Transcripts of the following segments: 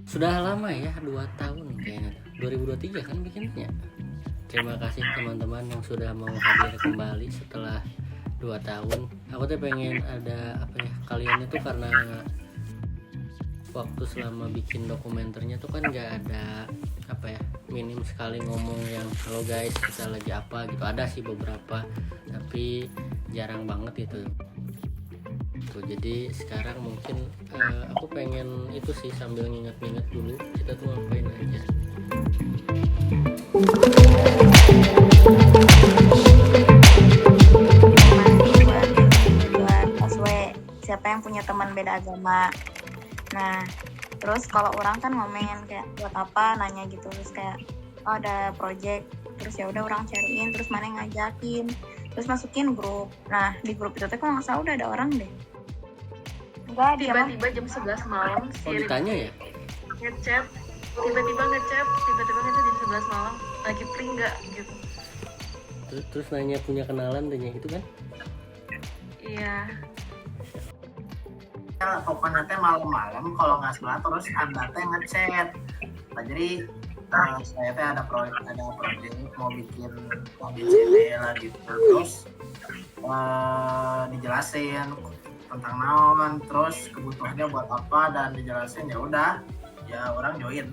Sudah lama ya, 2 tahun kayaknya. 2023 kan bikinnya. Terima kasih teman-teman yang sudah mau hadir kembali setelah 2 tahun. Aku tuh pengen ada kalian itu karena waktu selama bikin dokumenternya tuh kan nggak ada minim sekali ngomong yang halo guys kita lagi apa gitu. Ada sih beberapa tapi jarang banget itu. Tuh, jadi sekarang mungkin aku pengen itu sih sambil nginget-nginget dulu kita tuh ngapain aja. Buat SW siapa yang punya teman beda agama. Nah terus kalau orang kan ngomongin kayak buat apa nanya gitu, terus kayak oh ada project, terus ya udah orang cariin, terus mana yang ngajakin, terus masukin grup. Nah di grup itu tuh kalau nggak salah udah ada orang deh. Enggak, Tiba-tiba jam 11 malam Oh ditanya ya? ngechat, tiba-tiba ngechat jam 11 malam, lagi free nggak gitu. Terus nanya punya kenalan tanya gitu kan? Iya. Pokoknya teh malam-malam kalau nggak salah terus anda teh ngechat. Nah, jadi saya teh ada proyek mau bikin CD lah gitu, terus dijelasin tentang naon, terus kebutuhannya buat apa dan dijelasin, ya udah ya orang join.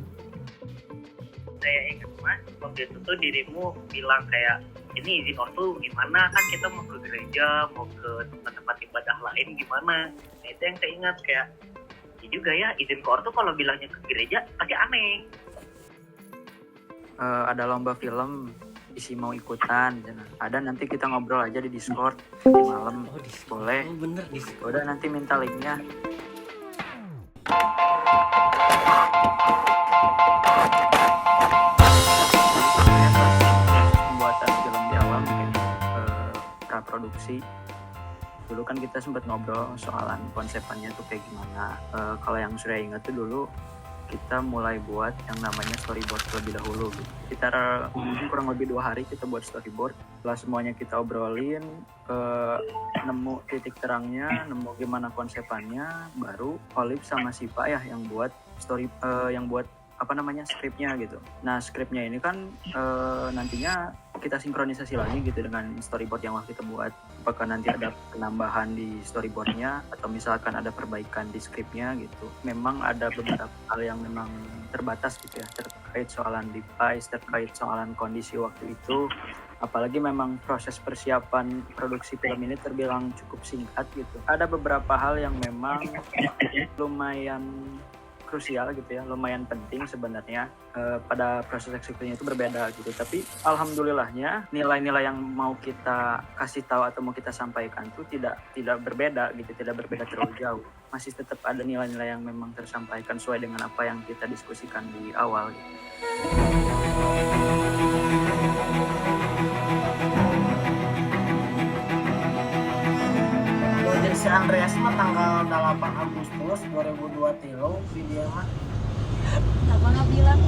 Saya ingat mas waktu itu tuh dirimu bilang kayak ini izin ortu gimana, kan kita mau ke gereja mau ke tempat-tempat ibadah lain gimana. Nah itu yang saya ingat kayak ya juga ya izin ke ortu kalau bilangnya ke gereja pasti aneh. Ada lomba film isi mau ikutan, ada nanti kita ngobrol aja di Discord di malam. Boleh. Oh bener Discord. Udah nanti minta linknya. Pembuatan film di awal mungkin praproduksi. Dulu kan kita sempat ngobrol soalan konsepannya tuh kayak gimana. Kalau yang saya ingat tuh dulu kita mulai buat yang namanya storyboard terlebih dahulu gitu. Sekitar mungkin kurang lebih 2 hari kita buat storyboard. Setelah semuanya kita obrolin, nemu titik terangnya, nemu gimana konsepannya, baru Olive sama Sipa ya yang buat skripnya gitu. Nah skripnya ini kan nantinya kita sinkronisasi lagi gitu dengan storyboard yang waktu kita buat. Apakah nanti ada penambahan di storyboardnya atau misalkan ada perbaikan di skripnya gitu. Memang ada beberapa hal yang memang terbatas gitu ya, terkait soalan device, terkait soalan kondisi waktu itu. Apalagi memang proses persiapan produksi film ini terbilang cukup singkat gitu. Ada beberapa hal yang memang lumayan krusial gitu ya, lumayan penting sebenarnya pada proses eksekusinya itu berbeda gitu. Tapi alhamdulillahnya nilai-nilai yang mau kita kasih tahu atau mau kita sampaikan tuh tidak berbeda gitu, tidak berbeda terlalu jauh. Masih tetap ada nilai-nilai yang memang tersampaikan sesuai dengan apa yang kita diskusikan di awal gitu. Jadi si Andreas mah tanggal 8 Agustus 2023 di dia mah. Apa nggak bilang?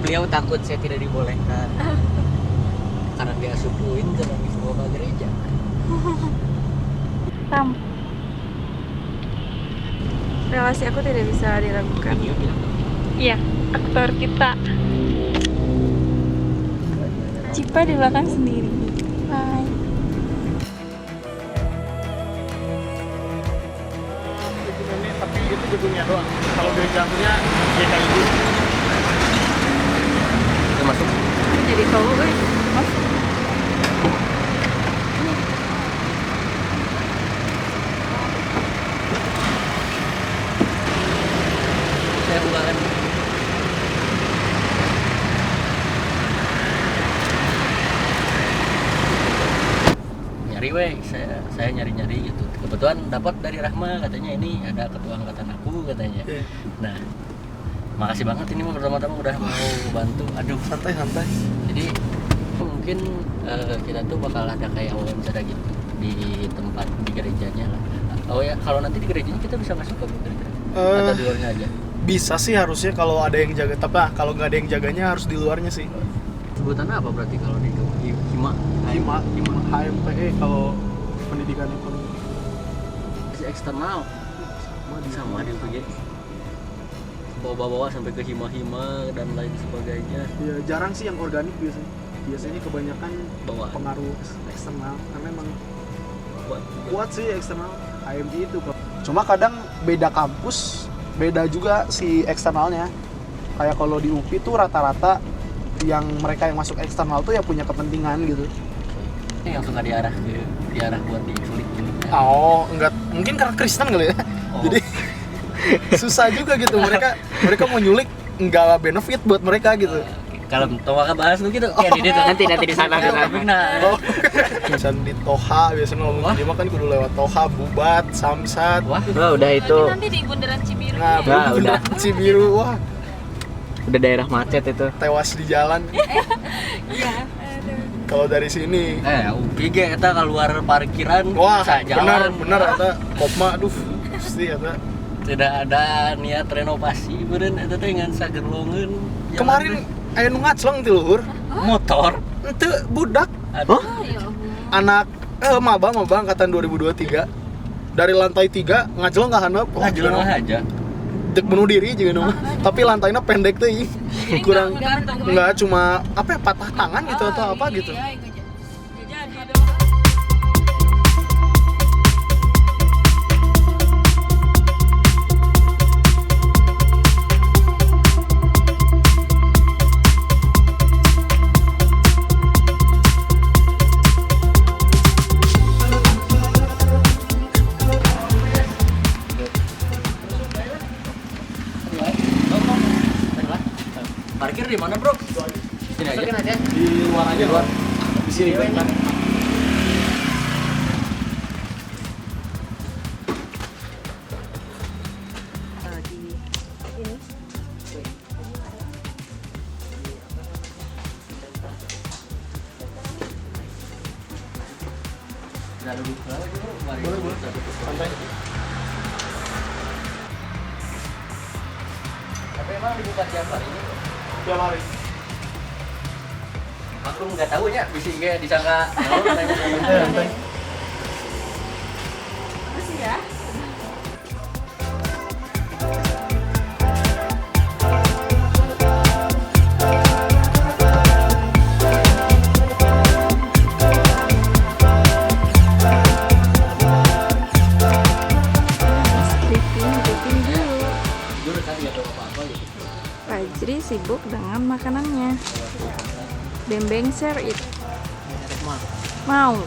Beliau takut saya tidak dibolehkan karena dia sukuin jangan dibawa ke gereja. Tam, relasi aku tidak bisa diragukan. Iya, aktor kita Cipa di belakang sendiri. Hai. Tapi itu gedungnya doang. Kalau gerejanya ya kayak gitu. Kita masuk. Jadi cowok gue. Masuk. Saya bukakan. Nyari weh, saya nyari-nyari gitu. Kebetulan dapat dari Rahma, katanya ini ada ketua angkatan aku katanya. Nah, makasih banget ini pertama-tama udah mau bantu. Aduh, Santai. jadi mungkin kita tuh bakal ada kayak wawancara gitu di tempat di gerejanya lah. Oh ya, kalau nanti di gerejanya kita bisa masuk ke gereja atau di luarnya aja? Bisa sih harusnya kalau ada yang jaga. Tapi kalau nggak ada yang jaganya harus di luarnya sih. Sebutannya apa berarti kalau di HIMA HMPE kalau pendidikan perbedaan ekonomi Si eksternal sama dia tuh jadi bawa-bawa sampai ke hima-hima dan lain sebagainya. ya jarang sih yang organik biasanya kebanyakan Bawa pengaruh eksternal karena emang buat kuat sih eksternal HMI itu Pak. Cuma kadang beda kampus beda juga si eksternalnya, kayak kalau di UPI tuh rata-rata yang mereka yang masuk eksternal tuh ya punya kepentingan gitu. yang suka diarah buat diculik. Oh enggak, mungkin karena Kristen kali ya. Oh. Jadi susah juga gitu, mereka mau nyulik enggak benefit buat mereka gitu. Kalau Toha bahas tuh gitu. Ya di situ nanti di sana ke samping nah. Oh. Misalnya di Toha biasanya ngomong dia mah kan kudu lewat Toha, Bubat, Samsat. Wah, udah itu Nanti di bundaran Cibiru. Nah, Nah, bener Cibiru, wah, udah daerah macet itu. tewas di jalan. Iya. Kalau dari sini, UPI ge eta keluar parkiran wah, bisa jalan. bener eta kopma, aduh, pasti eta. Tidak ada niat renovasi, beureun eta teh ngan sagerlongeun. Kemarin aya nu ngacleng ti luhur, motor. teu budak, Aduh. anak maba angkatan 2023. Dari lantai 3 ngacleng ka handap. Ngajeleng aja. Dek bunuh diri juga nu. Tapi lantainya pendek teh. Kurang enggak cuma apa ya, patah tangan gitu atau apa gitu. Parkir di mana, Bro? Sini aja. Di luar aja, luar. Di sini kan. Udah duduk lagi, Bro. Mari. Boleh. Santai. Tapi emang dibuka tiap hari ini? Tiap hari. Aku nggak tahu ya, bisa nggak disangka. Nanya. Santai. Makasih ya. Briefing dulu. Jujur kan nggak tahu apa-apa gitu. Fajri sibuk dengan makanannya. Bembeng share it. Mau.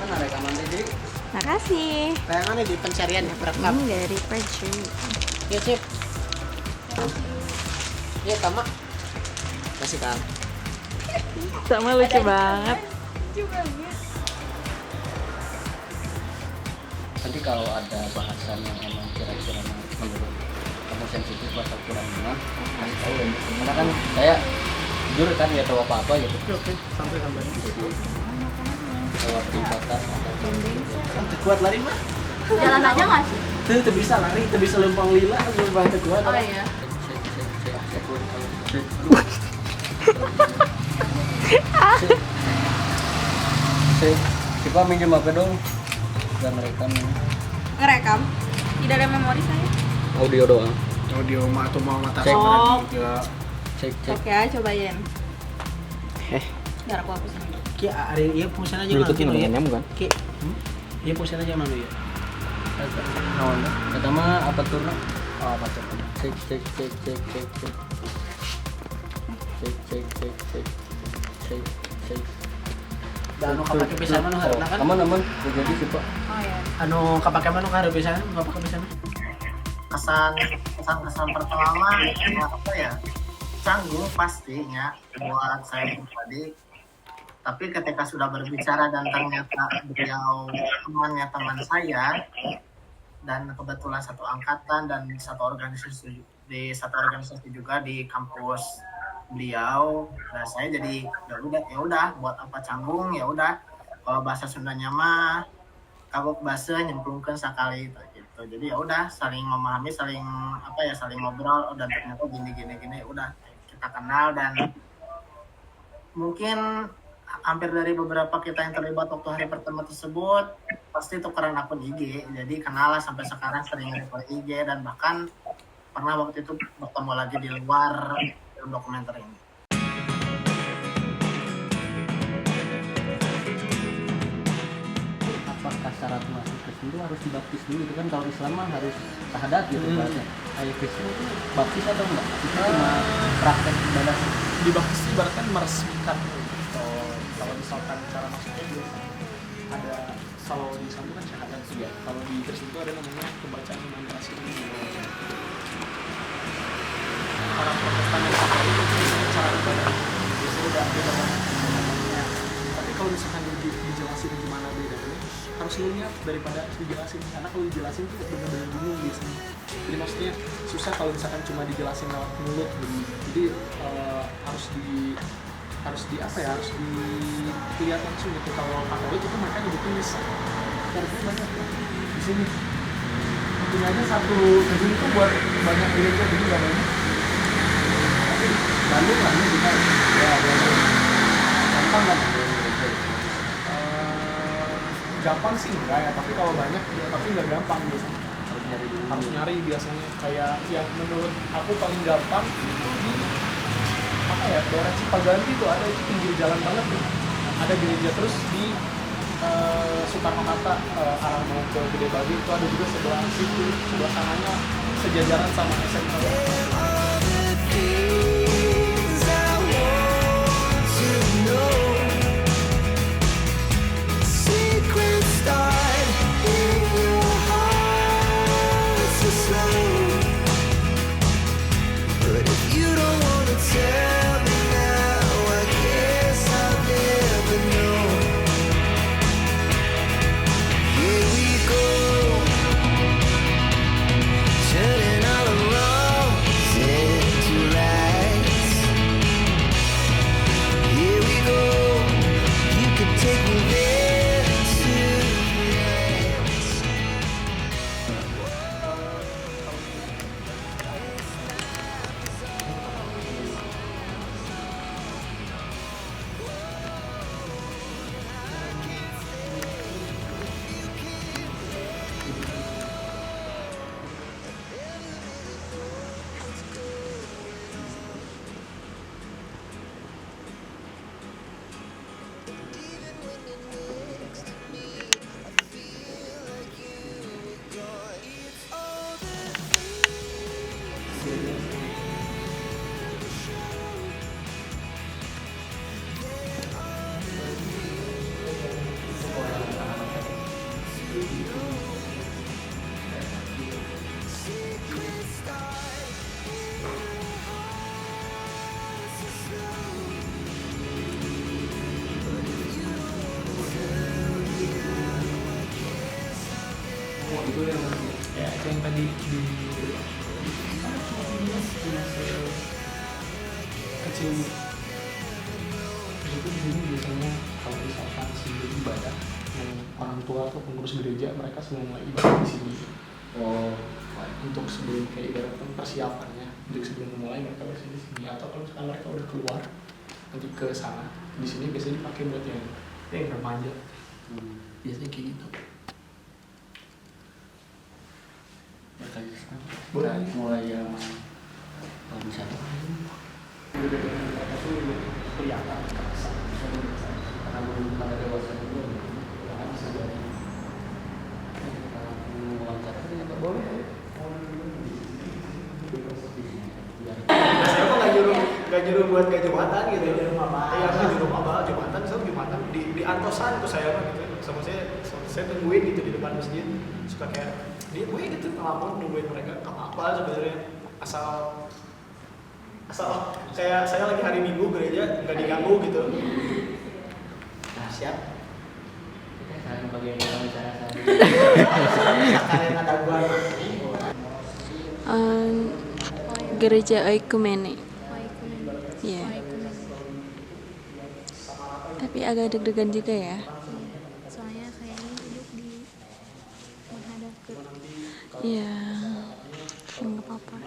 Mana rekaman tadi? Makasih. Tayangannya di pencarian ya, perekam. Ini dari Fajri. Ya, Cip. Ya, Tama. Kasih Kang. Sama lucu banget. Nanti kalau ada bahasan yang emang kira-kira menurut kamu sensitif atau kurang gimana, nanti tahu ya. Karena kan saya jujur kan nggak tahu apa-apa gitu. Oke, santai. Lewat peribatan atau Kuat lari mah. Jalan aja nggak sih? Tuh bisa lari, tuh bisa lempang lila, lempang kuat. Oh iya. Coba minjem HP dong dan rekam Ngerekam? Tidak ada memori saya. audio doang. Audio mah atau mau mata Cek. juga. Cek. Oke, cobain. Biar aku hapus ini. Ki ari ieu pulsana aja Bluetooth ini ya. bukan? Ki. Ieu pulsana aja mana ya? Naon? Eta mah apa turna? Oh, baca. Cek. Dan anu kapake pisan mah nu hareup kan? Aman jadi sih Pak. Oh iya. Anu kapake mah nu hareup pisan, kapake pisan. kesan pertama apa ya, canggung pastinya buat saya pribadi. Tapi ketika sudah berbicara dan ternyata beliau teman saya dan kebetulan satu angkatan dan satu organisasi juga di kampus beliau, nah saya jadi ya udah buat apa canggung, ya udah kalau bahasa Sundanya mah kagok bahasa nyemplungkan sekali gitu. Jadi ya udah saling memahami, saling ngobrol, dan ternyata gini udah kita kenal. Dan mungkin hampir dari beberapa kita yang terlibat waktu hari pertama tersebut pasti tukeran akun IG, jadi kenal lah sampai sekarang sering reply IG dan bahkan pernah waktu itu bertemu lagi di luar film dokumenter ini. Apakah syarat masuk Kristen itu harus dibaptis dulu? Itu kan kalau Islam mah harus syahadat gitu bahasanya. Kayak Kristen itu baptis atau enggak? Itu cuma praktek ibadah. Dibaptis ibaratkan meresmikan. Kalau misalkan cara masuknya biasa ada, kalau di Islam itu kan syahadat ya. Kalau di Kristen itu ada namanya pembacaan mantra siri. Orang Protestan yang pakai itu cara ibadah biasanya udah beda banget namanya. Tapi kalau misalkan dijelasin gimana bedanya, harus lu lihat daripada dijelasin, karena kalau dijelasin tuh benar-benar bingung biasanya. Jadi maksudnya susah kalau misalkan cuma dijelasin lewat mulut gitu. Jadi harus dilihat langsung gitu. Kalau Katolik itu mereka nyebutin misa, karena banyak di sini. Punya aja satu gedung itu buat banyak gereja, jadi nggak banyak. Bandung lah ini juga ya gampang kan? Gampang sih enggak ya, tapi kalau banyak ya, tapi nggak gampang biasanya. Harus nyari biasanya. Kayak yang menurut aku paling gampang itu di apa ya, daerah Cipaganti itu ada, itu pinggir jalan banget tuh. Ada gereja, terus di Soekarno Hatta arah mau ke Gede Bage itu ada juga sebelah situ, sebelah sananya sejajaran sama SMK. Itu yang tadi di kecil itu. Di sini biasanya kalau misalkan sebelum ibadah, yang orang tua atau pengurus gereja mereka semua mulai ibadah di sini. Untuk sebelum kayak ibadah persiapannya, untuk sebelum mulai mereka biasanya di sini. Atau kalau misalkan mereka udah keluar nanti ke sana, di sini biasanya dipakai buat yang remaja. Biasanya kayak gitu. Boleh mulai yang bisa kelihatan kerasa karena belum pada dewasa dulu bisa jadi wawancara boleh saya kok nggak nyuruh buat kayak jumatan gitu ya, nggak nyuruh apa jumatan, so jumatan di antosan tuh saya mah gitu, sama saya tungguin gitu di depan masjid, suka kayak dia gue gitu ngelamun nungguin mereka nggak apa sebenarnya, asal kayak saya lagi hari Minggu gereja nggak diganggu gitu. Nah siap. Saya bagian wawancara saya. Kalian ada gua. Gereja Oikumene. Iya. Tapi agak deg-degan juga ya. Soalnya kayaknya duduk di menghadap ke. Iya. Nggak apa-apa.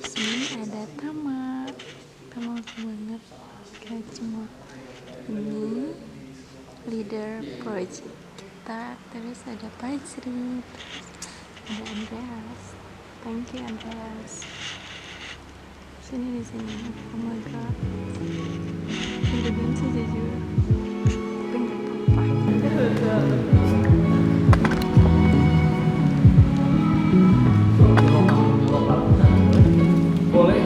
Sini ada tamat banget. Kayak cuma ini leader project kita, terus ada Fajri, terus ada Andreas. Thank you Andreas. Sini di sini. Oh my god. Deg-degan sih jujur. Tapi nggak apa-apa. Boleh.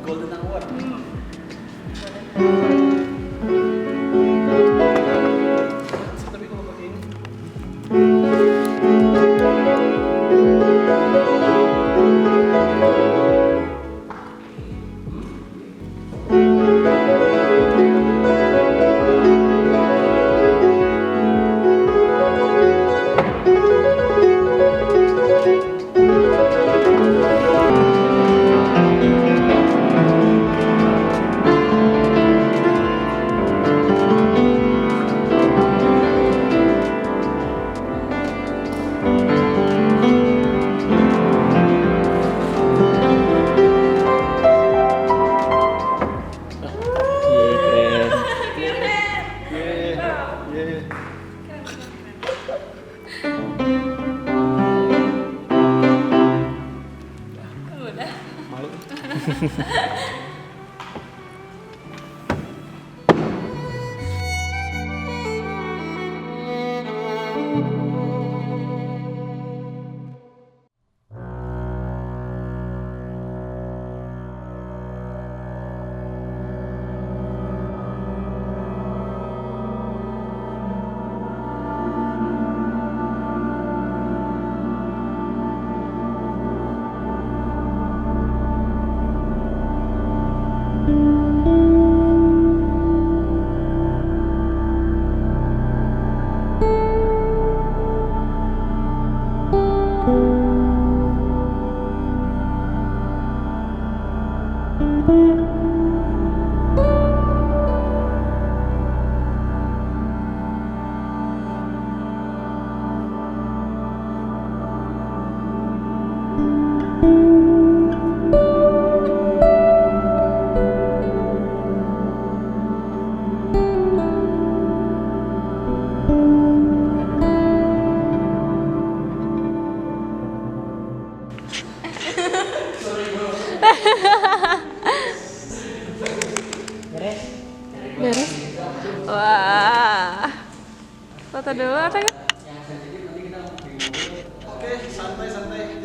Golden Award. Tapi kalau pakai ini beres. Wah, foto dulu atau enggak?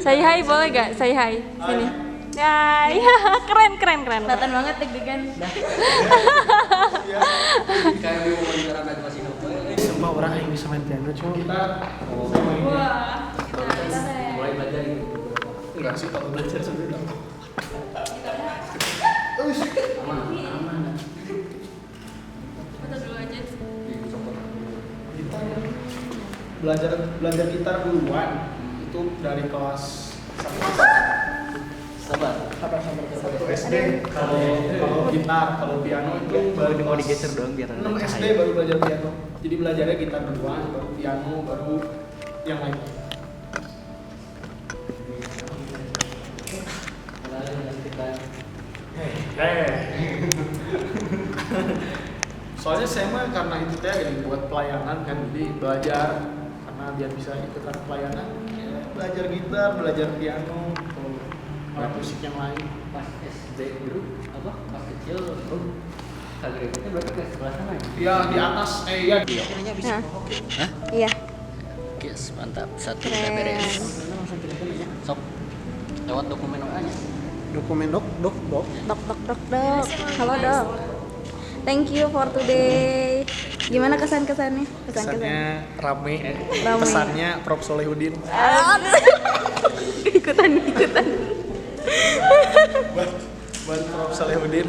Say hi boleh gak? Say hi sini. Ya, ya keren. Kelihatan banget deg-degan. Sumpah orang yang bisa main piano cuma Wah. Mulai belajar itu. enggak sih kalau belajar sendiri. Aman. Foto dulu aja. Belajar gitar duluan itu dari kelas Sabar. satu SD. Kalau gitar, kalau piano itu baru Mau digeser dong biar ada 6 SD baru belajar piano. Jadi belajarnya gitar duluan, baru piano, baru yang lain. Soalnya saya mah karena itu teh yang buat pelayanan kan, jadi belajar karena biar bisa ikutan pelayanan, ya, belajar gitar, belajar piano, atau alat musik yang lain. Pas SD dulu apa? Pas kecil kagak ikutnya berarti ke sebelah sana ya? Ya di atas, ya. Nah. Iya. Yes, mantap. Satu Keren. udah beres. Sok. lewat dokumen WA-nya. Dokumen dok. Dok. Halo dok. Thank you for today. Gimana kesan-kesannya? Kesannya rame. Rame. Pesannya Prof Solehudin. ikutan. buat Prof Solehudin,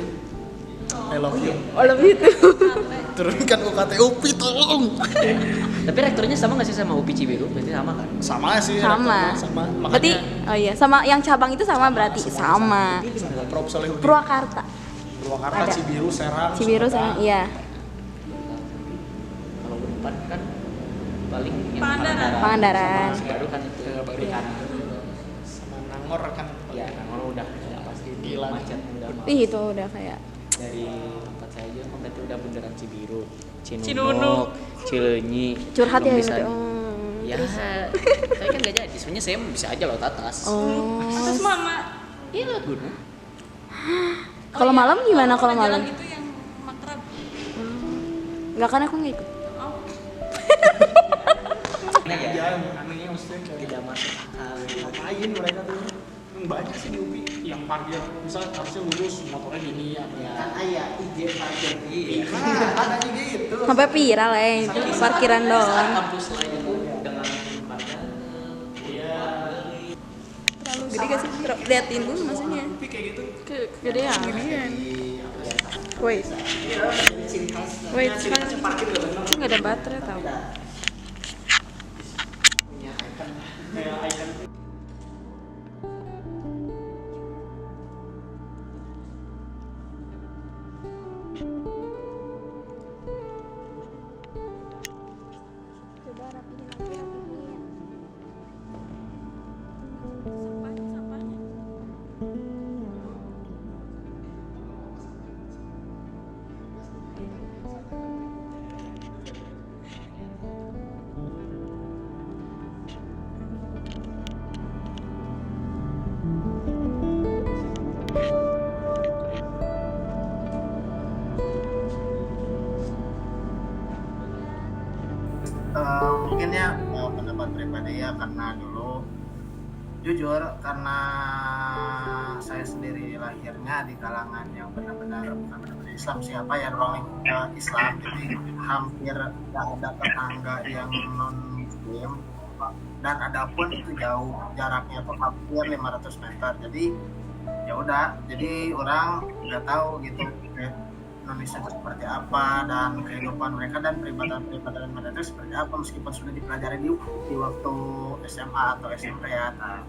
I love you. Oh lebih itu. Turunkan UKT UPI tolong. Tapi rektornya sama nggak sih sama UPI Cibiru? Berarti sama kan? Sama sih. Sama. Sama. Berarti Makanya oh iya sama yang cabang itu sama berarti sama. Prof Solehudin. Purwakarta. Purwakarta, Ada. Cibiru, Serang. Cibiru sama iya. Kalau Unpad kan paling yang Pangandaran. baru kan itu baru Iya. kan. Sama Nangor kan. Ya, Nangor udah pasti Gila. macet udah. Ih itu udah kayak Dari tempat saya aja kan berarti udah bundaran Cibiru, Cinunuk. Cinunuk, Cileunyi. curhat ya belum gitu. bisa. Ya, saya kan nggak jadi. Sebenarnya saya bisa aja lewat atas. Oh. Terus mama. Iya lewat gunung. Kalau malam gimana kalau malam? Jalan itu yang makrab. Enggak kan aku nggak ikut. Nah ya, Jangan, anehnya maksudnya kayak tidak masuk akal. ngapain mereka tuh? Banyak sih di UPI yang parkir, misalnya harusnya lurus motornya gini apa ya? Kan ayah IG parkir Ada juga itu. Sampai viral ya itu parkiran doang. kampus lain itu dengan parkir. Terlalu gede gak sih? Liatin dulu maksudnya. Kayak gitu. Kegedean. Wait. Wait, itu nggak ada baterai tau. Coba rapihin lagi, rapihin. Sampahnya. Mungkin ya pendapat pribadi ya, karena dulu jujur karena saya sendiri lahirnya di kalangan yang benar-benar bukan benar-benar Islam, siapa yang orang Islam, jadi hampir tidak ada tetangga yang non Muslim, dan adapun itu jauh jaraknya tuh hampir 500 meter, jadi ya udah, jadi orang nggak tahu gitu Indonesia itu seperti apa dan kehidupan mereka dan peribadatan mereka itu seperti apa, meskipun sudah dipelajari di waktu SMA atau SMP ya. Nah,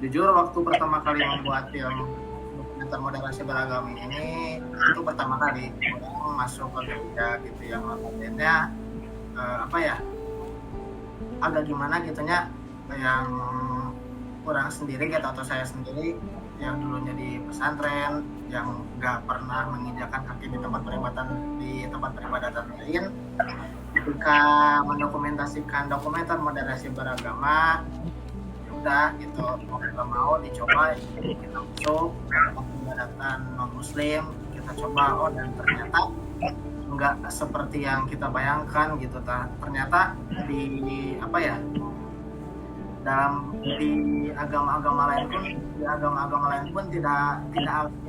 jujur waktu pertama kali membuat film dokumenter moderasi beragama ini itu pertama kali orang masuk ke gereja gitu, yang notabene apa ya, agak gimana gitunya, yang orang sendiri gitu atau saya sendiri yang dulunya di pesantren, yang nggak pernah menginjakan kaki di tempat peribadatan lain, ketika mendokumentasikan dokumenter moderasi beragama, ya udah gitu, mau nggak mau dicoba, kita masuk ke peribadatan non muslim, kita coba, oh dan ternyata nggak seperti yang kita bayangkan gitu, ternyata di apa ya, dalam di agama-agama lain pun tidak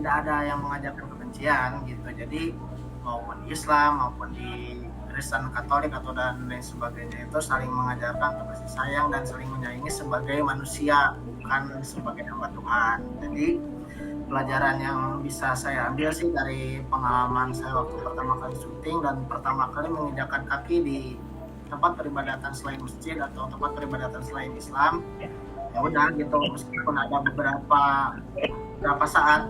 ada yang mengajarkan kebencian gitu. Jadi maupun di Islam maupun di Kristen Katolik atau dan lain sebagainya itu saling mengajarkan kasih sayang dan saling menyayangi sebagai manusia, bukan sebagai hamba Tuhan. Jadi pelajaran yang bisa saya ambil sih dari pengalaman saya waktu pertama kali syuting dan pertama kali menginjakan kaki di tempat peribadatan selain masjid atau tempat peribadatan selain Islam, ya udah gitu, meskipun ada beberapa saat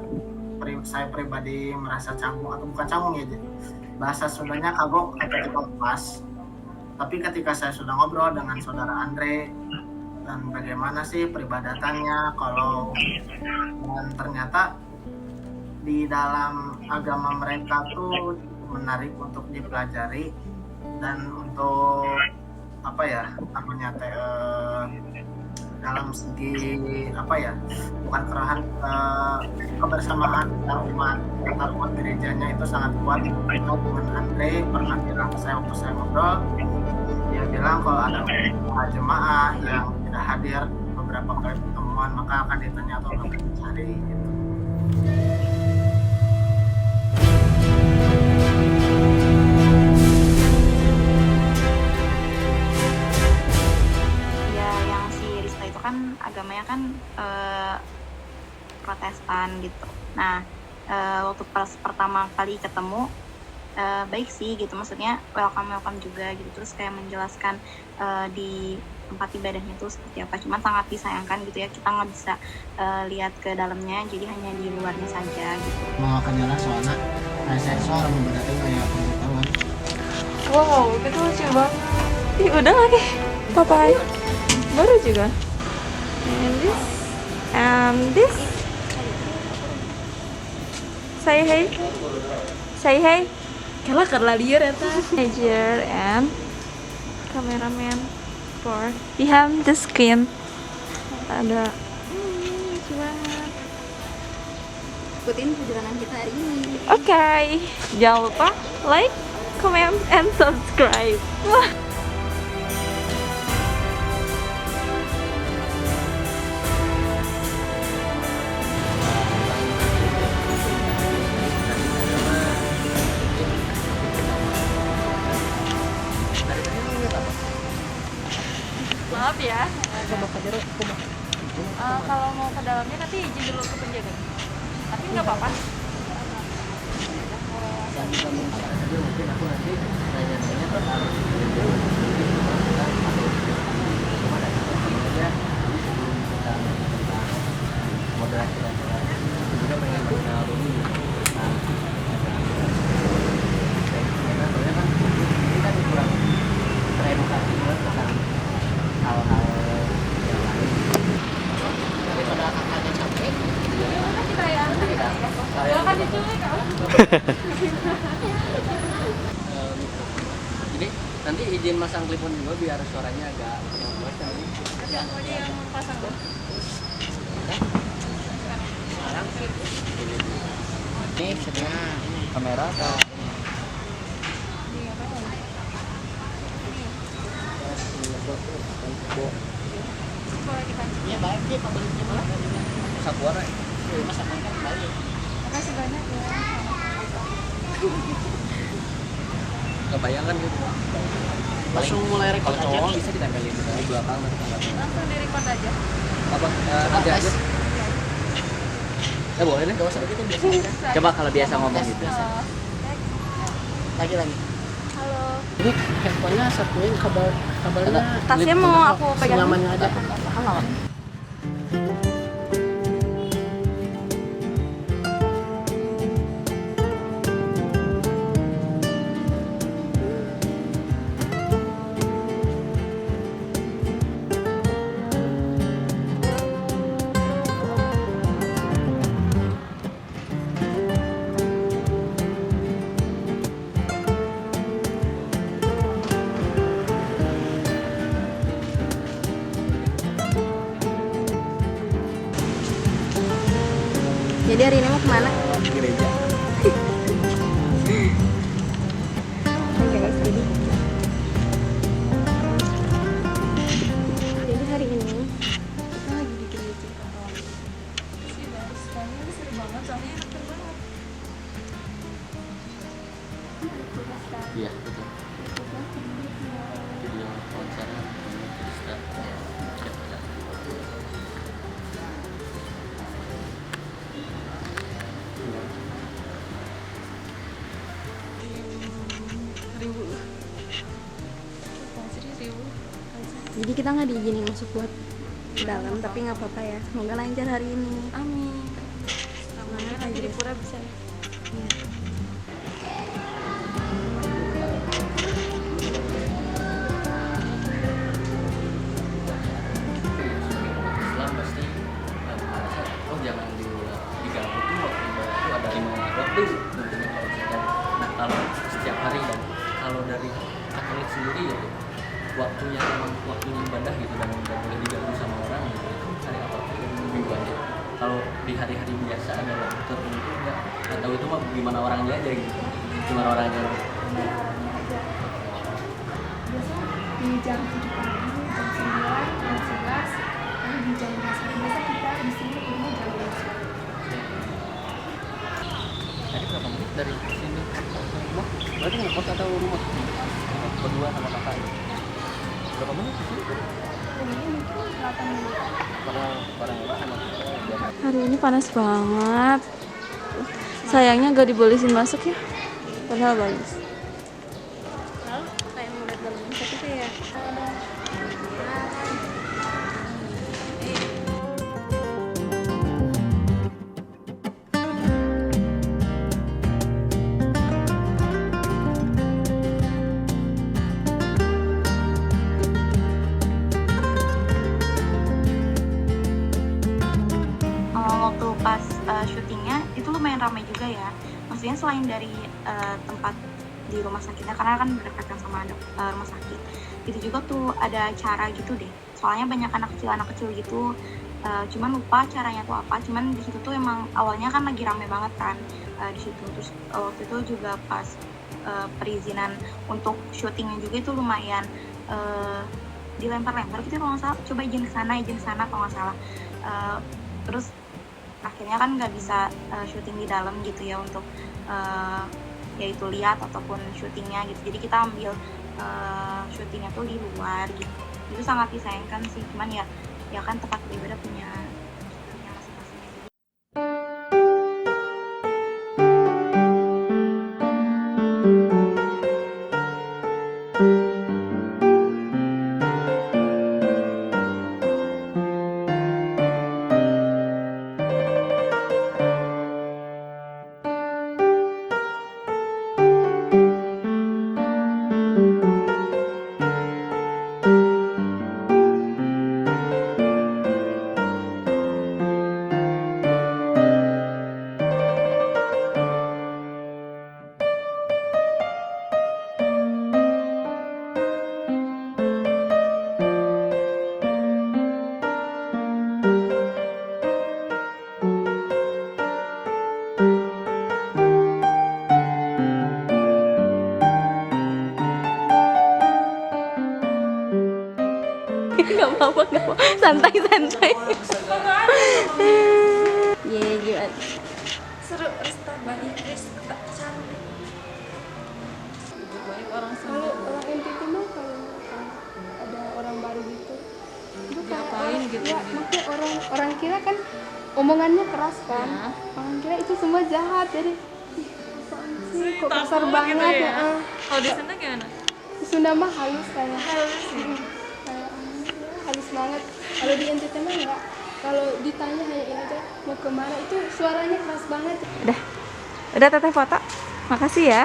saya pribadi merasa canggung, atau bukan canggung ya, bahasa Sundanya kagok atau pas, tapi ketika saya sudah ngobrol dengan saudara Andre dan bagaimana sih peribadatannya, kalau dan ternyata di dalam agama mereka tuh menarik untuk dipelajari dan untuk apa ya namanya dalam segi apa ya, bukan kerahan kebersamaan antar umat gerejanya itu sangat kuat. Dengan Andre pernah bilang ke saya waktu saya ngobrol, dia bilang kalau ada jemaah yang tidak hadir beberapa kali pertemuan pertemuan maka akan ditanya atau akan dicari gitu. Ya yang si Rista itu kan agamanya kan Protestan gitu. Nah waktu pas pertama kali ketemu baik sih gitu, maksudnya welcome juga gitu, terus kayak menjelaskan di tempat ibadahnya itu seperti apa. Cuman sangat disayangkan gitu ya, kita nggak bisa lihat ke dalamnya, jadi hanya di luarnya saja gitu. Mau akan jalan soalnya kayak seksual berarti kayak pengetahuan. Wow, itu lucu banget. Ih, udah lagi. Papai. Baru juga. And this. Say hey. Say hey. Kala karla liar eta. Manager and cameraman for behind the screen. Ada lucu banget. Ikutin perjalanan kita hari ini. Oke, jangan lupa like, comment, and subscribe. Wah. Maaf ya. Kalau mau ke dalamnya nanti izin dulu ke penjaga. Tapi nggak apa-apa. Mungkin aku nanti nanya-nanya tentang moderasi dan juga pengen mengenal dulu tentang karena sebenarnya kan ini kan kurang teredukasi juga tentang hal-hal yang lain daripada kakaknya capek Kita ya. silakan diculik. Jadi nanti izin masang telepon juga biar suaranya agak luas kan. Ada aku aja yang pasang. Sekarang ini sebenarnya kamera atau Iya baik sih pembelinya malah. sabuara masakan kan balik. Makasih banyak ya. Kebayang kan gitu. Langsung mulai record Kalau aja. cowok bisa ditempelin di belakang nanti tanggalnya. Langsung di record aja. Apa nanti aja. Ya boleh deh, gak usah begitu biasa. Coba kalau biasa ngomong gitu. Lagi. Halo. Ini handphonenya satuin kabarnya. Tasnya mau aku pegang. Nyamannya aja. Halo. Jadi hari ini mau kemana? Gereja. Oke guys, jadi hari ini kita lagi di gereja. Sih bagus banget, seru banget, soalnya enak banget. Iya, betul. Video wawancara Krista. Jadi kita nggak diizinin masuk buat ke dalam, tapi nggak apa-apa ya. Semoga lancar hari ini. Amin. Semoga nanti di pura bisa ya. Islam pasti merasa oh jangan diganggu tuh waktu itu ada 5 waktu tentunya kalau misalkan Natal setiap hari dan kalau dari Katolik sendiri gitu waktunya memang waktunya ibadah gitu dan nggak boleh diganggu sama orang gitu itu hari apa lebih banyak kalau di hari-hari biasa ada waktu tertentu nggak tahu itu mah gimana orangnya aja gitu gimana orangnya Di jam 7 pagi, jam 9, jam 11, di jalur masak. Biasanya kita di sini ini jalur masak. Tadi berapa menit dari sini ke rumah? Berarti ngekos atau rumah? Berdua sama kakak ya? Berapa menit di sini? Ini mungkin 8 menit. Barang sama kita. Hari ini panas banget. Sayangnya gak dibolehin masuk ya. Padahal bagus. Kayak ngeliat dalam tapi ya. Waktu pas syutingnya itu lumayan ramai juga ya. Maksudnya selain dari tempat di rumah sakitnya, karena kan berdekatan sama rumah sakit, itu juga tuh ada acara gitu deh. Soalnya banyak anak kecil gitu. Cuman lupa caranya tuh apa. Cuman di situ tuh emang awalnya kan lagi rame banget kan di situ. Terus waktu itu juga pas perizinan untuk syutingnya juga itu lumayan dilempar-lempar gitu kalau nggak salah. Coba izin ke sana kalau nggak salah. Terus akhirnya kan nggak bisa syuting di dalam gitu ya untuk yaitu lihat ataupun syutingnya gitu. Jadi kita ambil syutingnya tuh di luar gitu. Itu sangat disayangkan sih. Cuman ya kan tempat beribadah punya masing-masing. Gak apa-apa. Santai. Iya. Seru, restart banyak, restart cantik. Banyak orang Kalau orang NTT mah kalau ada orang baru gitu, itu kayak Diapain gitu, ya, gitu. maksudnya orang kira kan omongannya keras kan, orang kira itu semua jahat, jadi ih, apaan sih kok kasar banget ya. Kalau di sana gimana? Di Sunda mah halus kayak Halus sih. kayak halus banget. Kalau di NTT mah enggak. Kalau ditanya hanya ini aja mau kemana, itu suaranya keras banget. Udah teteh foto. Makasih ya.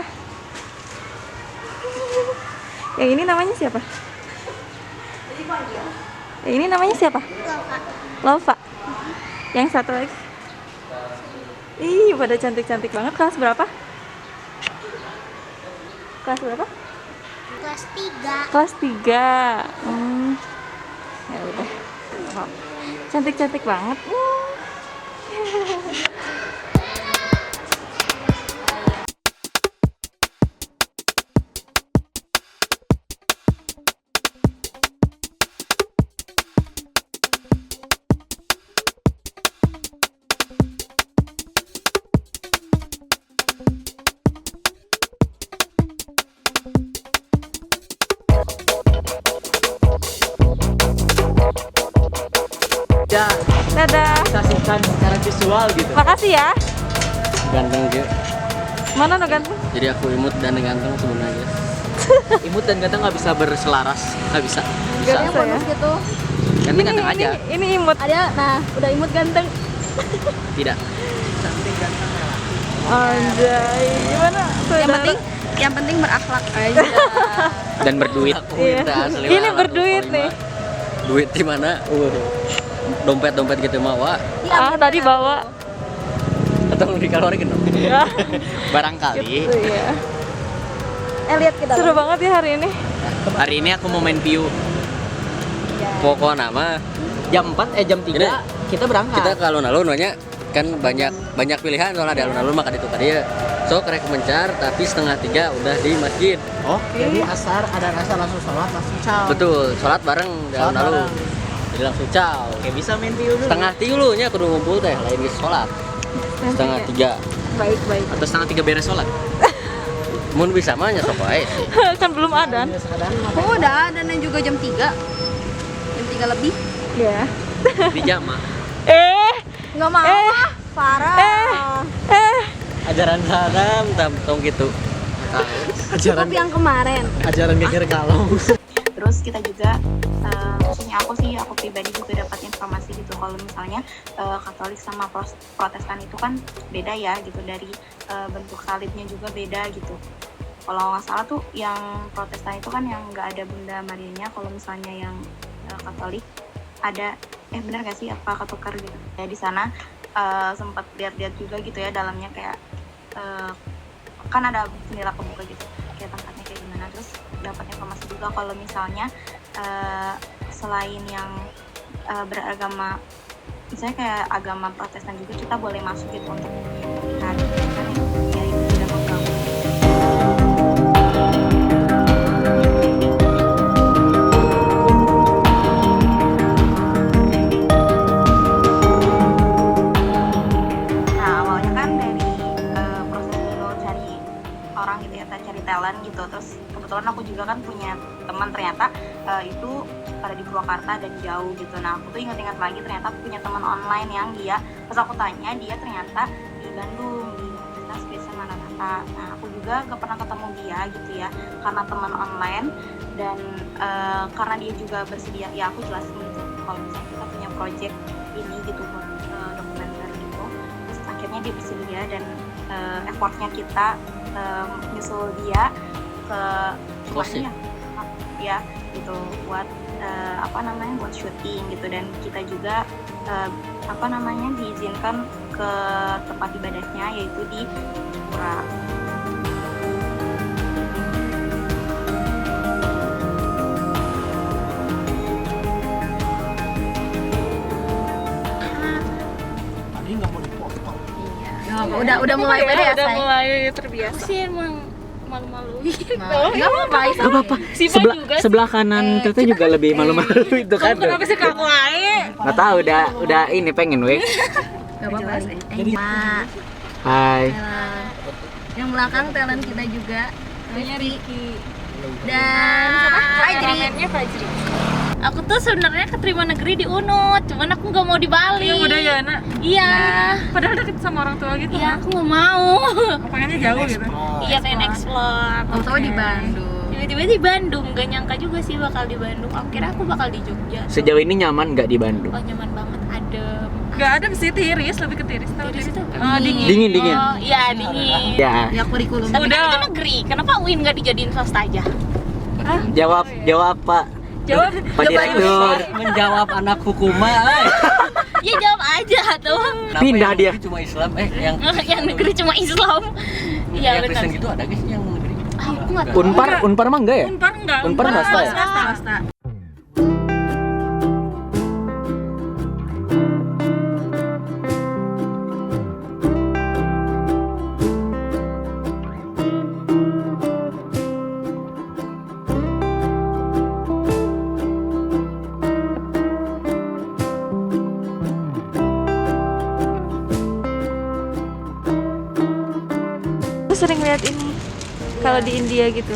Yang ini namanya siapa? Yang ini namanya siapa? Lova. Yang satu lagi? Ih, pada cantik-cantik banget. Kelas berapa? Kelas berapa? Kelas 3. Kelas 3. Ya udah. Cantik-cantik banget. Dadah. Saksikan secara visual gitu. Makasih ya. Ganteng dia. Mana no ganteng? Jadi aku imut dan ganteng sebenarnya. Imut dan ganteng nggak bisa berselaras, nggak bisa. Bisa. Gak bisa ya. Gitu. Ganteng aja. Ini imut. Ada, nah udah imut ganteng. Tidak. Anjay. Gimana? Yang penting berakhlak aja. Dan berduit. Iya. Ini berduit nih. Duit di mana? Dompet gitu mah, Wak. Tadi bawa. Atau di kalori gitu. Barangkali. Gitu ya. Lihat kita. Seru banget ya hari ini. Hari ini aku mau main view. Pokoknya nama jam 4 jam 3 kita berangkat. Kita ke alun-alun nanya kan banyak pilihan soalnya ada alun-alun maka itu tadi ya. So kerek mencar tapi 2:30 udah di masjid. Oh, jadi asar ada asar langsung sholat langsung caw. Betul, sholat bareng di Sholat alun-alun. bareng. Jadi langsung caw. Kayak bisa main tilu dulu. Setengah tilu nya kudu ngumpul teh lain geus salat. Setengah 3. Baik. Atau setengah 3 beres sholat. Mun bisa mah nya sok wae sih. Kan belum ada. Oh, udah dan juga jam 3. Jam 3 lebih. Ya. Di jama. Nggak mau. Parah. Ajaran sadam tong gitu. Ajaran Cukup yang kemarin. ajaran geger kalong. Terus kita juga maksudnya aku pribadi juga dapat informasi gitu kalau misalnya Katolik sama Protestan itu kan beda ya gitu, dari bentuk salibnya juga beda gitu. Kalau nggak salah tuh yang Protestan itu kan yang nggak ada Bunda Marianya, kalau misalnya yang Katolik ada, benar gak sih apa ketukar gitu ya. Di sana sempat lihat-lihat juga gitu ya dalamnya, kayak kan ada jendela kebuka gitu kayak tempatnya kayak gimana. Terus dapat informasi juga kalau misalnya selain yang beragama, misalnya kayak agama Protestan juga, kita boleh masuk gitu untuk melihat kan ya itu sudah membangun. Nah awalnya kan dari proses dulu cari orang gitu ya, cari talent gitu. Terus kebetulan aku juga kan punya teman ternyata itu pada di Purwakarta dan jauh gitu. Nah aku tuh ingat-ingat lagi ternyata aku punya teman online yang dia, pas aku tanya dia ternyata di Bandung di Universitas Kristen Maranatha. Nah aku juga gak pernah ketemu dia gitu ya karena teman online, dan karena dia juga bersedia, ya aku jelasin gitu kalau misalnya kita punya project ini gitu buat dokumenter gitu. Terus akhirnya dia bersedia dan effortnya kita nyusul dia ke Kosnya ya gitu buat buat syuting gitu. Dan kita juga diizinkan ke tempat ibadahnya yaitu di Jepura. Tadi nggak mau dipotong. Udah mulai beda ya, Udah say. mulai terbiasa. Aku sih emang malu-maluin. Nggak apa-apa. Sebelah kanan kita juga lebih malu-malu itu kan. Kenapa sih kaku aja? Nggak tahu, udah ini pengen weh. Nggak apa-apa. Mak. Hai. Yang belakang talent kita juga. Namanya Ricky. Dan siapa? Fajri. Namanya Fajri. Aku tuh sebenarnya keterima negeri di UNUD, cuman aku nggak mau di Bali. Udah ya, Nak? Iya. Padahal deket sama orang tua gitu. Iya, aku nggak mau. Pengennya jauh gitu. Iya, pengen explore. Tahu-tahu di Bandung. Tiba-tiba di Bandung, gak nyangka juga sih bakal di Bandung. Aku kira aku bakal di Jogja. Sejauh ini nyaman nggak di Bandung? Oh, nyaman banget, adem. Gak adem sih, tiris, lebih ke tiris. Tahu Tiris itu Dingin. Oh, iya dingin. Ya. Ya kurikulum. Tapi kan itu negeri, kenapa UIN gak dijadiin swasta aja? Jawab Pak. Jawab. Pak Direktur. Menjawab anak hukumah. Ya jawab aja tuh. Pindah dia. Cuma Islam Yang negeri cuma Islam. Iya yang benar. Kristen gitu ada guys yang negeri. Aku nggak tahu. Unpar mah enggak ya? Unpar enggak? Unpar swasta ya? Swasta. Aku sering lihat ini kalau di India gitu.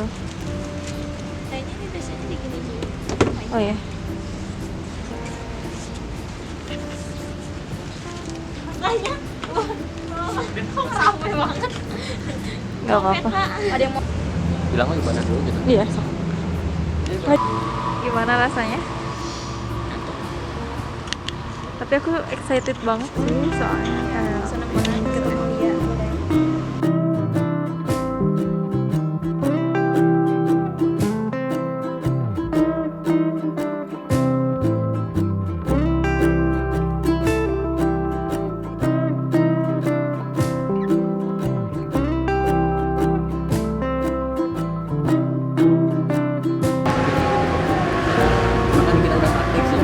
Kayaknya ini biasanya di gini. Oh ya. Makanya ramai banget. Gak apa-apa. Ada yang mau Bilang lagi ibadah dulu gitu. Iya. Gimana rasanya? Tapi aku excited banget nih soalnya seneng banget ketemu dia. Kan kita udah praktek sih.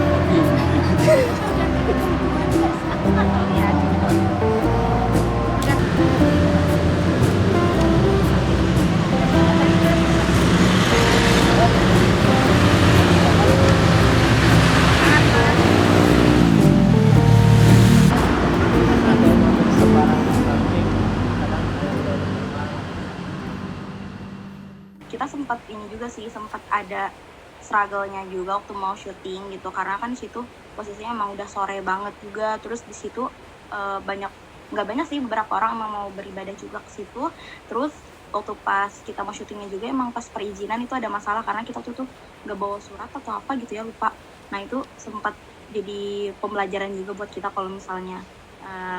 kita sempat ini juga sih, sempat ada struggle-nya juga waktu mau syuting gitu, karena kan di situ posisinya emang udah sore banget juga. Terus di situ nggak banyak sih, beberapa orang emang mau beribadah juga ke situ. Terus waktu pas kita mau syutingnya juga emang pas perizinan itu ada masalah karena kita tuh nggak bawa surat atau apa gitu ya, lupa. Nah itu sempat jadi pembelajaran juga buat kita kalau misalnya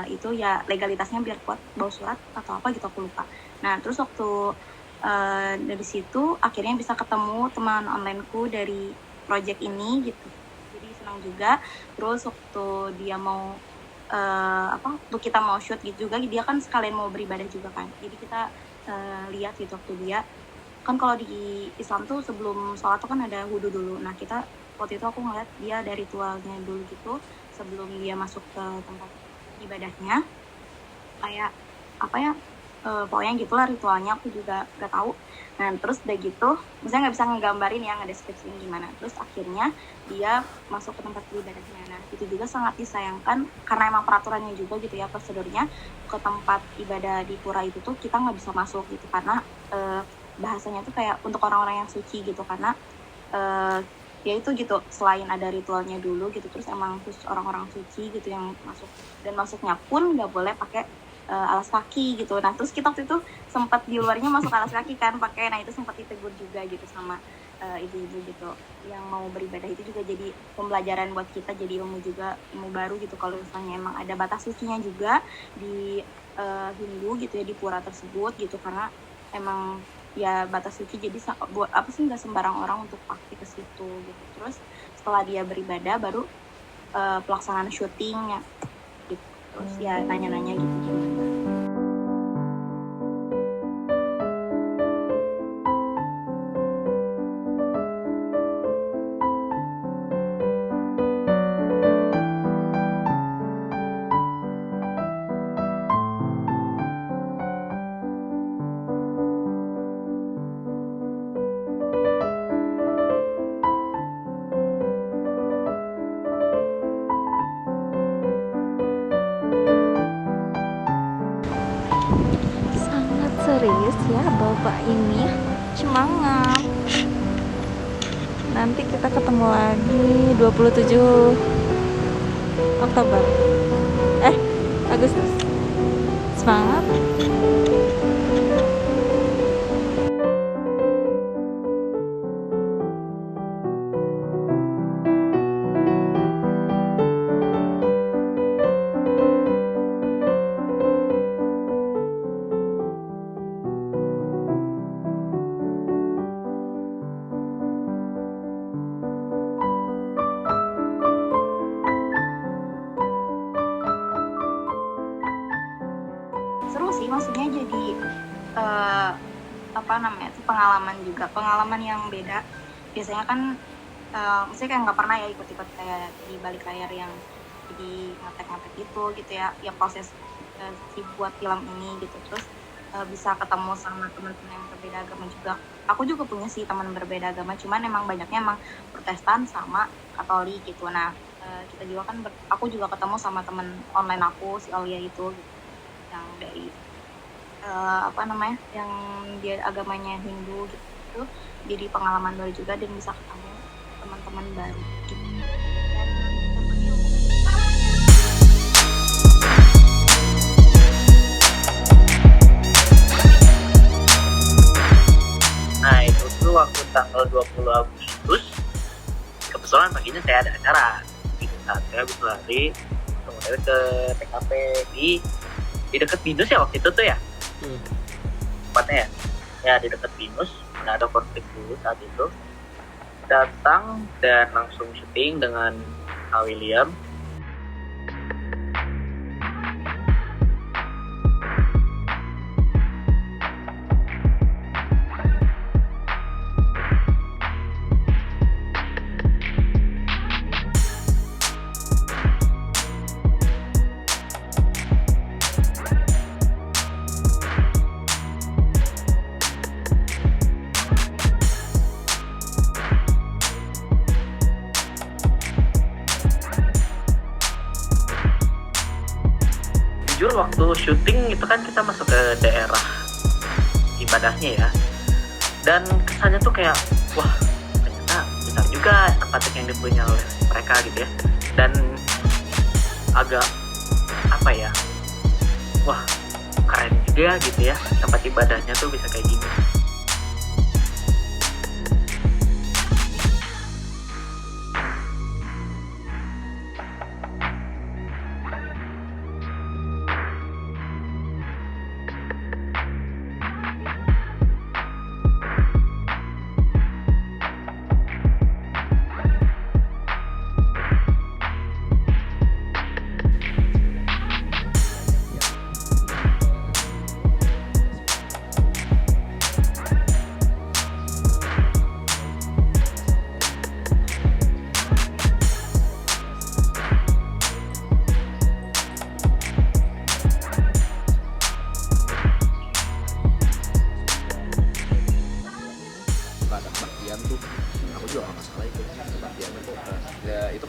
itu ya legalitasnya biar kuat bawa surat atau apa gitu, aku lupa. Nah terus waktu dari situ akhirnya bisa ketemu teman onlineku dari project ini gitu, jadi senang juga. Terus waktu dia mau waktu kita mau shoot gitu juga, dia kan sekalian mau beribadah juga kan, jadi kita lihat gitu waktu dia kan, kalau di Islam tuh sebelum sholat tuh kan ada wudhu dulu. Nah kita waktu itu aku ngeliat dia ada ritualnya dulu gitu sebelum dia masuk ke tempat ibadahnya, kayak apa ya, pokoknya gitulah ritualnya, aku juga gak tahu. Nah terus udah gitu, misalnya nggak bisa ngegambarin ya, ngedeskripsiin gimana. Terus akhirnya dia masuk ke tempat ibadahnya. Nah itu juga sangat disayangkan karena emang peraturannya juga gitu ya, prosedurnya ke tempat ibadah di pura itu tuh kita nggak bisa masuk gitu, karena bahasanya tuh kayak untuk orang-orang yang suci gitu, karena ya itu gitu, selain ada ritualnya dulu gitu, terus emang khusus orang-orang suci gitu yang masuk, dan masuknya pun nggak boleh pakai alas kaki gitu. Nah terus kita waktu itu sempat di luarnya masuk alas kaki kan pakai, nah itu sempat ditegur juga gitu sama ibu-ibu gitu yang mau beribadah. Itu juga jadi pembelajaran buat kita, jadi ilmu juga, ilmu baru gitu, kalau misalnya emang ada batas sucinya juga di Hindu gitu ya, di pura tersebut gitu, karena emang ya batas suci, jadi buat apa sih nggak sembarang orang untuk pakai ke situ gitu. Terus setelah dia beribadah baru pelaksanaan syutingnya gitu. Terus ya nanya-nanya gitu gimana. Serius ya bapak ini, semangat. Nanti kita ketemu lagi 27 Oktober Agustus. Semangat. Seru sih, maksudnya jadi apa namanya itu pengalaman yang beda. Biasanya kan maksudnya kayak nggak pernah ya ikut-ikut kayak di balik layar yang jadi ngetek gitu ya, yang proses si buat film ini gitu. Terus bisa ketemu sama teman-teman yang berbeda agama juga. Aku juga punya sih teman berbeda agama, cuman emang banyaknya emang Protestan sama Katolik gitu. Nah kita juga kan aku juga ketemu sama teman online aku, si Aulia itu gitu, yang dari yang dia agamanya Hindu gitu. Jadi pengalaman baru juga dan bisa ketemu teman-teman baru gitu. Dan nah itu tuh waktu tanggal 20 Agustus kebetulan paginya saya ada acara gitu. Saat saya habis lari kemudian ke TKP di dekat Binus ya waktu itu tuh ya, tempatnya ya di dekat Binus. Nah, ada konflik dulu saat itu, datang dan langsung syuting dengan Kak William. Jujur waktu syuting itu kan kita masuk ke daerah ibadahnya ya, dan kesannya tuh kayak wah ternyata besar juga tempat yang dipunya oleh mereka gitu ya, dan agak apa ya, wah keren juga gitu ya tempat ibadahnya tuh bisa kayak gini.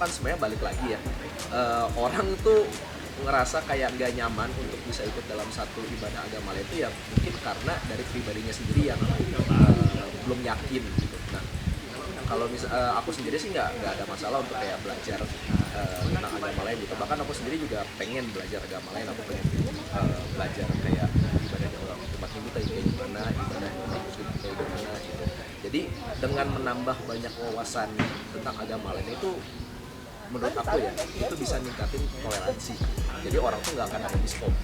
Kan sebenarnya balik lagi ya, orang tuh ngerasa kayak gak nyaman untuk bisa ikut dalam satu ibadah agama lain itu ya mungkin karena dari pribadinya sendiri yang belum yakin gitu. Nah kalau aku sendiri sih nggak ada masalah untuk kayak belajar tentang agama lain gitu. Bahkan aku sendiri juga pengen belajar agama lain. Aku pengen belajar kayak ibadahnya orang umat Hindu kayak gimana, ibadahnya orang Muslim kayak gimana gitu. Jadi dengan menambah banyak wawasan tentang agama lain itu menurut aku ya itu bisa ningkatin toleransi. Jadi orang tuh nggak akan ada miskom.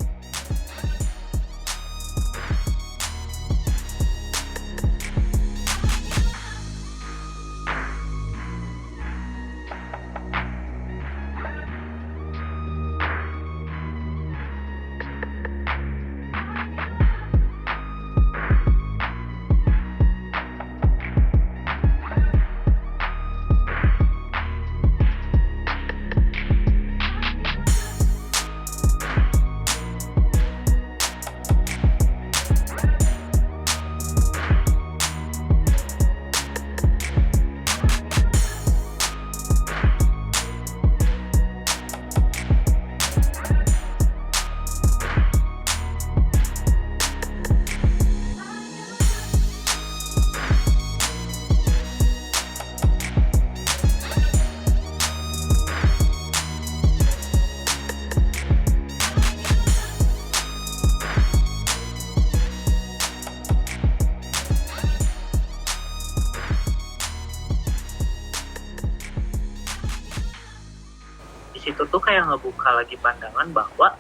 Itu tuh kayak ngebuka lagi pandangan bahwa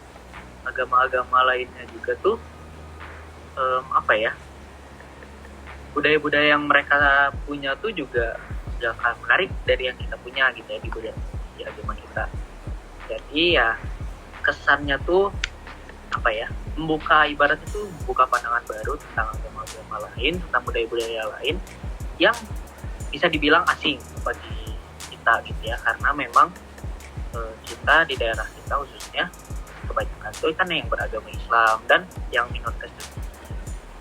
agama-agama lainnya juga tuh apa ya, budaya-budaya yang mereka punya tuh juga gak akan menarik dari yang kita punya gitu ya di agama kita. Jadi ya kesannya tuh apa ya, membuka ibarat itu membuka pandangan baru tentang agama-agama lain, tentang budaya-budaya lain yang bisa dibilang asing bagi kita gitu ya, karena memang kita di daerah kita khususnya kebanyakan tuh kan yang beragama Islam dan yang minoritas itu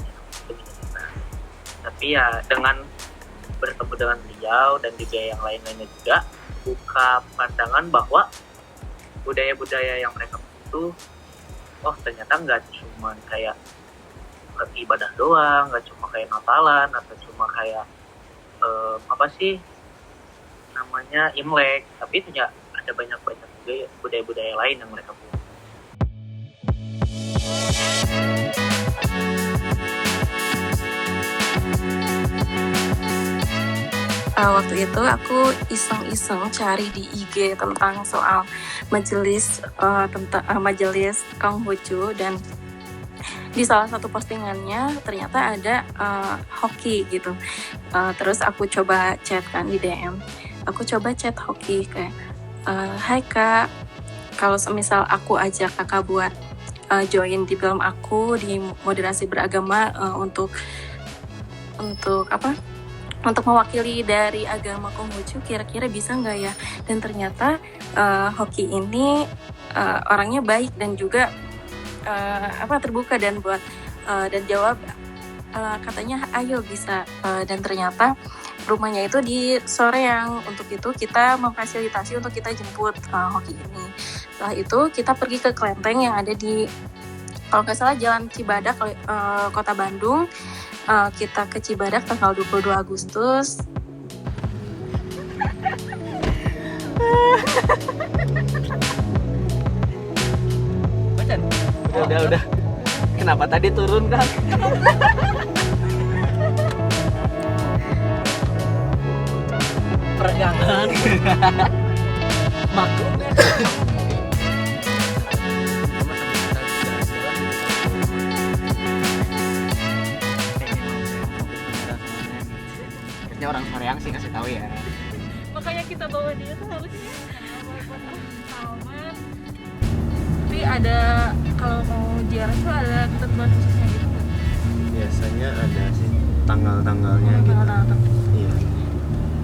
minoritas. Tapi ya dengan bertemu dengan beliau dan juga yang lain-lainnya juga buka pandangan bahwa budaya-budaya yang mereka itu ternyata nggak cuma kayak ibadah doang, nggak cuma kayak Natalan atau cuma kayak apa sih namanya Imlek, tapi juga ada banyak-banyak juga budaya-budaya lain yang mereka punya. Waktu itu aku iseng-iseng cari di IG tentang soal majelis tentang majelis Konghucu, dan di salah satu postingannya ternyata ada hoki gitu. Terus aku coba chat kan di DM. Aku coba chat hoki kayak, hai kak, kalau semisal aku ajak kakak buat join di film aku di moderasi beragama untuk apa? Untuk mewakili dari agama Konghucu, kira-kira bisa nggak ya? Dan ternyata hoki ini orangnya baik dan juga terbuka dan buat dan jawab katanya ayo bisa, dan ternyata rumahnya itu di Soreang. Untuk itu kita memfasilitasi untuk kita jemput hoki ini. Setelah itu kita pergi ke kelenteng yang ada di kalau nggak salah Jalan Cibadak, Kota Bandung. Kita ke Cibadak tanggal 22 Agustus. Bacan, udah. Kenapa tadi turun kan? Peregangan. Maklumnya. Harusnya orang Soreang sih kasih tahu ya. Makanya kita bawa dia tuh harusnya buat Salman. Tapi ada, kalau mau ziarah tuh ada ketentuan khususnya gitu nggak? Biasanya ada sih tanggal-tanggalnya gitu. Iya.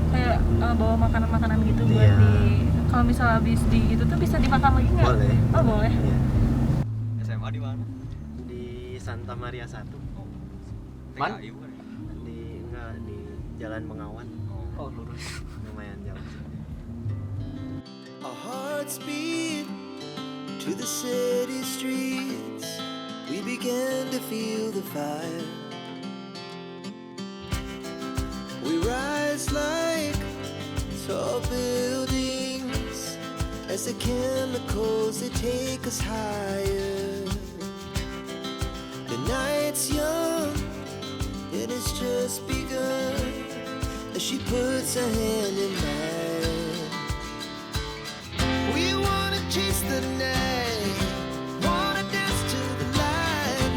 Kayak bawa makanan-makanan gitu buat Iya. di, kalau misal habis di itu tuh bisa dimakan lagi nggak? Boleh. Oh boleh. Iya. SMA di mana? Di Santa Maria 1. Man? Di Jalan Bengawan. Oh, lurus. Lumayan jauh. Our hearts beat to the city streets. We began to feel the fire. We rise like tall buildings as the chemicals they take us higher. The night's young and it's just begun as she puts her hand in mine. We wanna chase the night, wanna dance to the light,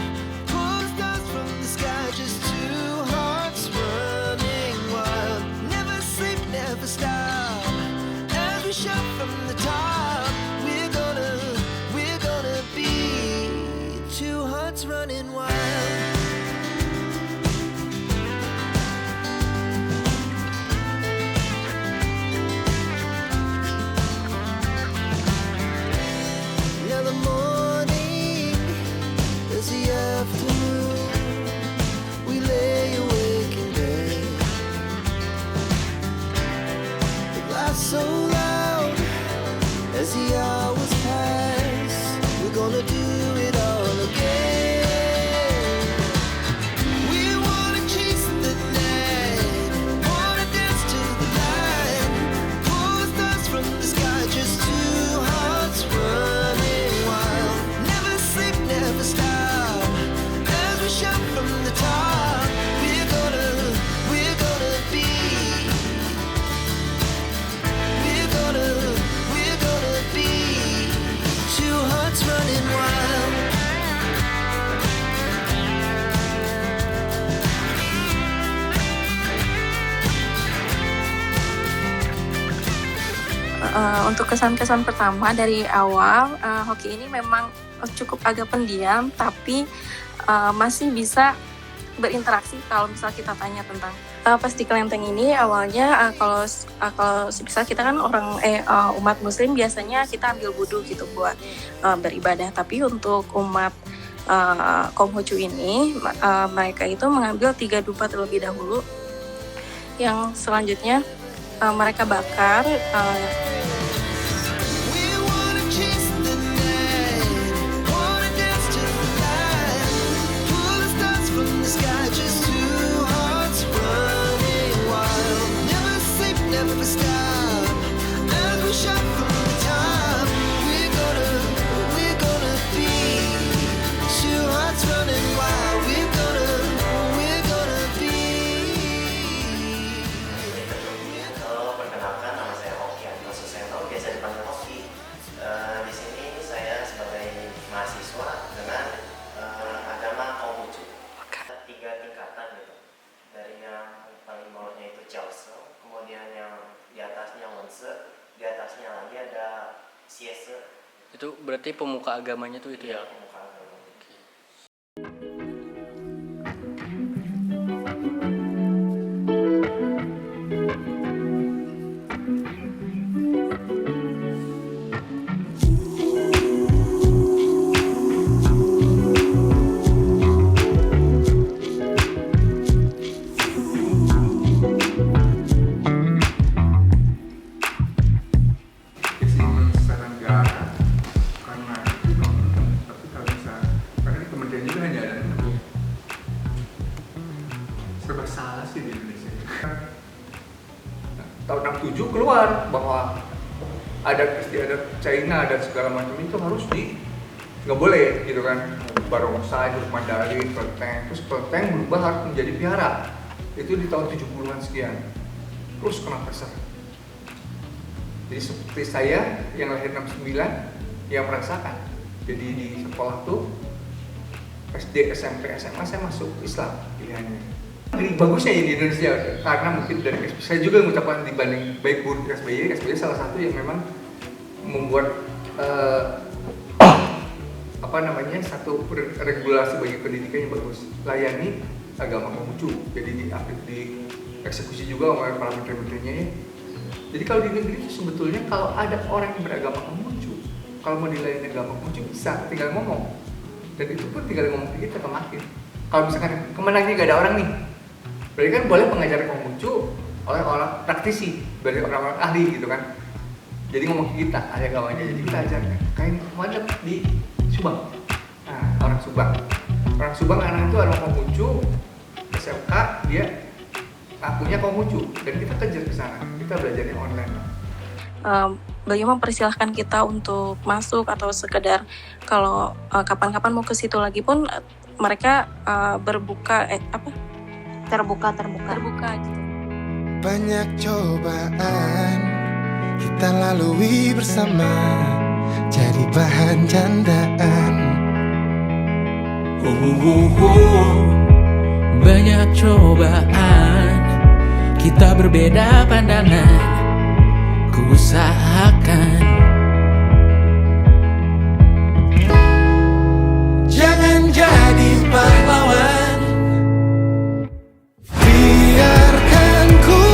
pull the stars from the sky, just two hearts running wild. Never sleep, never stop, as we shout from the top. We're gonna be two hearts running wild. Now the morning is the afternoon. We lay awake in bed. The laughs so loud as the hours pass. We're gonna do it all again. We wanna chase the night, wanna dance to the light, pull the stars from the sky, just two hearts running wild. Never sleep, never stop, as we shout from the top. We're gonna be. We're gonna be two hearts running wild. Untuk kesan-kesan pertama dari awal, hoki ini memang cukup agak pendiam, tapi masih bisa berinteraksi kalau misal kita tanya tentang pas di kelenteng ini. Awalnya kalau misal kita kan umat muslim, biasanya kita ambil wudhu gitu buat beribadah, tapi untuk umat Konghucu ini mereka itu mengambil 3 dupa terlebih dahulu, yang selanjutnya mereka bakar. Kalau perkenalkan, nama saya Hoki atau Susanto, biasa dipanggil Hoki. Di sini saya sebagai mahasiswa dengan agama Konghucu. 3 tingkatan gitu. Dari yang paling bawahnya itu Chaosu, kemudian yang di atasnya Wonse, di atasnya lagi ada Siese. Itu berarti pemuka agamanya tuh itu ya? Pemuka agama. Sekarang enggak, karena tapi serba salah sih di Indonesia. Tahun 67 keluar bahwa ada China dan segala macam itu harus nggak boleh gitu kan, barongsai, huruf Mandarin, terus kelenteng berubah harus menjadi vihara. Itu di tahun 70-an sekian. Terus kenapa sih? Jadi seperti saya yang lahir 69 yang merasakan. Jadi di sekolah tuh SD, SMP, SMA saya masuk Islam pilihannya. Jadi bagusnya di Indonesia karena mungkin dari saya juga mengucapkan dibanding baik buruk SBY salah satu yang memang membuat satu regulasi bagi pendidikan yang bagus, layani agama Konghucu. Jadi dieksekusi juga oleh para menteri-menterinya ya. Jadi kalau di negeri itu sebetulnya kalau ada orang yang beragama Konghucu, kalau mau dilayani agama Konghucu bisa tinggal ngomong, dan itu pun tinggal ngomong ke kita kemakin. Kalau misalkan kemenangnya gak ada orang nih, berarti kan boleh pengajar Konghucu oleh orang praktisi, dari orang-orang ahli gitu kan. Jadi ngomong ke kita, ada agamanya, jadi kita ajarkan. Kayak kemarin di Subang, nah orang Subang anak itu orang Konghucu, SMK dia akunya Konghucu, dan kita kejar ke sana, kita belajarnya online. Beliau mempersilahkan kita untuk masuk atau sekedar kalau kapan-kapan mau ke situ lagi pun mereka terbuka gitu. Banyak cobaan kita lalui bersama, jadi bahan candaan. Banyak cobaan kita berbeda pandangan, ku usahakan jangan jadi pahlawan, biarkan ku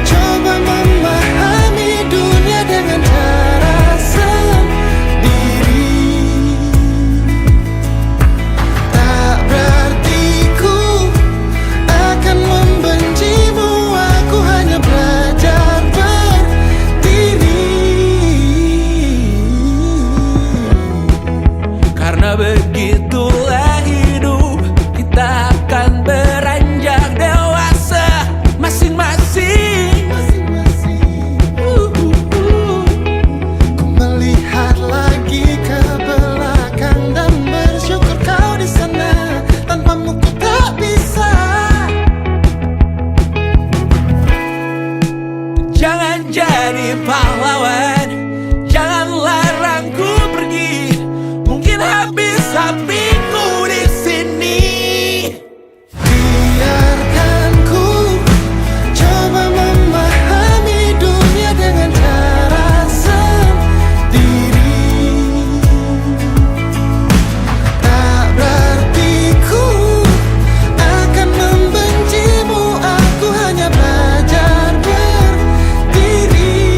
coba memahami dunia dengan cara sendiri. Tak berarti ku akan membencimu, aku hanya belajar berdiri. karena begitulah hidup, kita akan beranjak dewasa masing-masing. Ku melihat lagi ke belakang dan bersyukur kau di sana, tanpamu ku tak bisa. Jangan jadi pahlawan, jangan larang ku pergi, mungkin habis hatiku di sini. Biarkan ku coba memahami dunia dengan cara sendiri. Tak berarti ku akan membencimu, aku hanya belajar berdiri.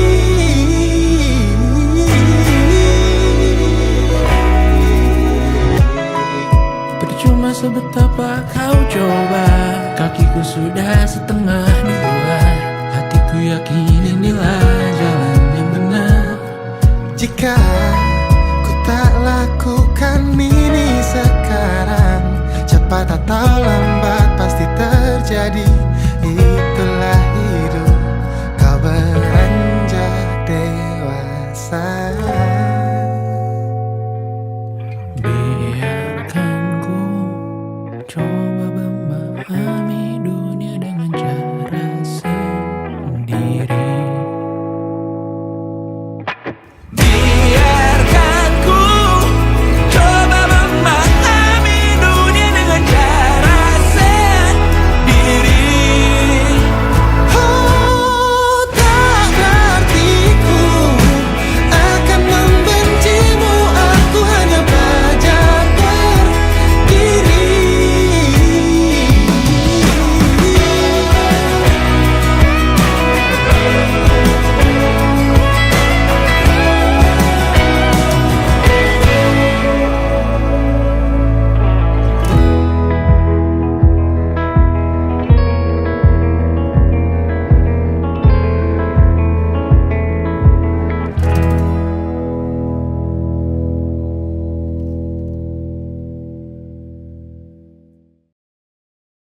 Percuma sebetapa kau coba, kakiku sudah setengah di luar, hatiku yakin inilah jalan yang benar. Jika ku tak lakukan ini sekarang, cepat atau lambat